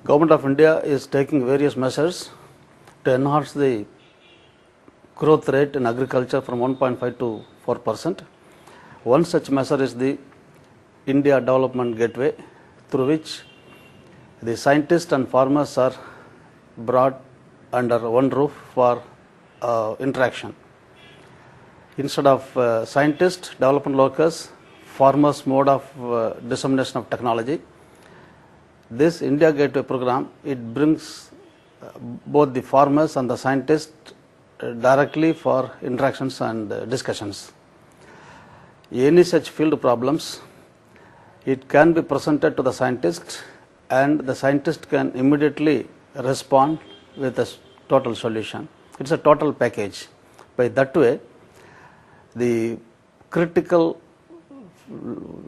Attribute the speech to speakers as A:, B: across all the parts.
A: Government of India is taking various measures to enhance the growth rate in agriculture from 1.5 to 4%. One such measure is the India Development Gateway, through which the scientists and farmers are brought under one roof for interaction. Instead of scientists, development workers, farmers mode of dissemination of technology, this India Gateway program, it brings both the farmers and the scientists directly for interactions and discussions. Any such field problems, it can be presented to the scientist and the scientist can immediately respond with a total solution. It's a total package. By that way, the critical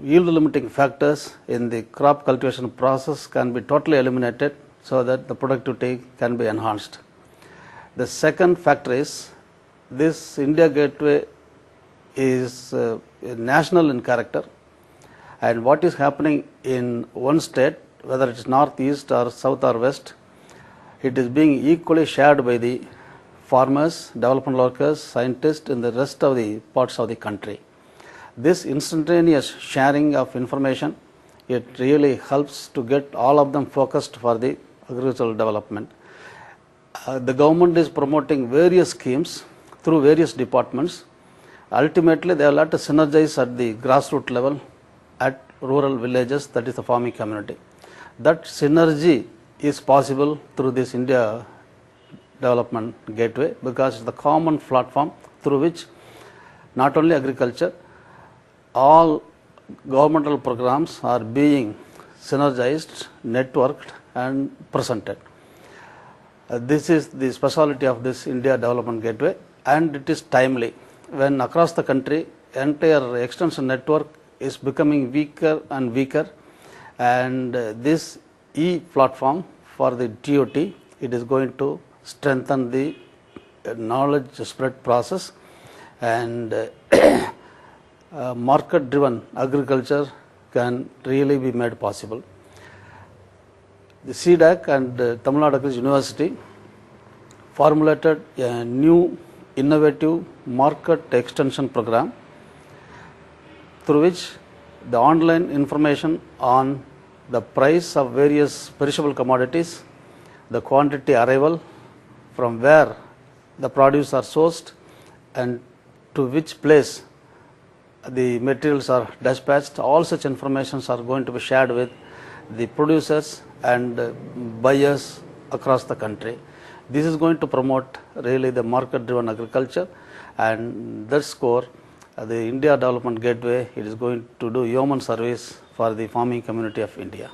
A: yield limiting factors in the crop cultivation process can be totally eliminated so that the productivity can be enhanced. The second factor is this India Gateway is national in character, and what is happening in one state, whether it is north, east or south or west, it is being equally shared by the farmers, development workers, scientists in the rest of the parts of the country. This instantaneous sharing of information, it really helps to get all of them focused for the agricultural development. The government is promoting various schemes through various departments. Ultimately, they will have to synergize at the grassroots level at rural villages, that is the farming community. That synergy is possible through this India Development Gateway because it's the common platform through which not only agriculture, all governmental programs are being synergized, networked and presented. This is the speciality of this India Development Gateway, and it is timely. When across the country, entire extension network is becoming weaker and weaker, and this e-platform for the TOT, it is going to strengthen the knowledge spread process, and market driven agriculture can really be made possible. The CDAC and Tamil Nadu Agricultural University formulated a new innovative market extension program through which the online information on the price of various perishable commodities, the quantity arrival, from where the produce are sourced and to which place the materials are dispatched, all such informations are going to be shared with the producers and buyers across the country. This is going to promote really the market driven agriculture, and that score the India Development Gateway, it is going to do yeoman service for the farming community of India.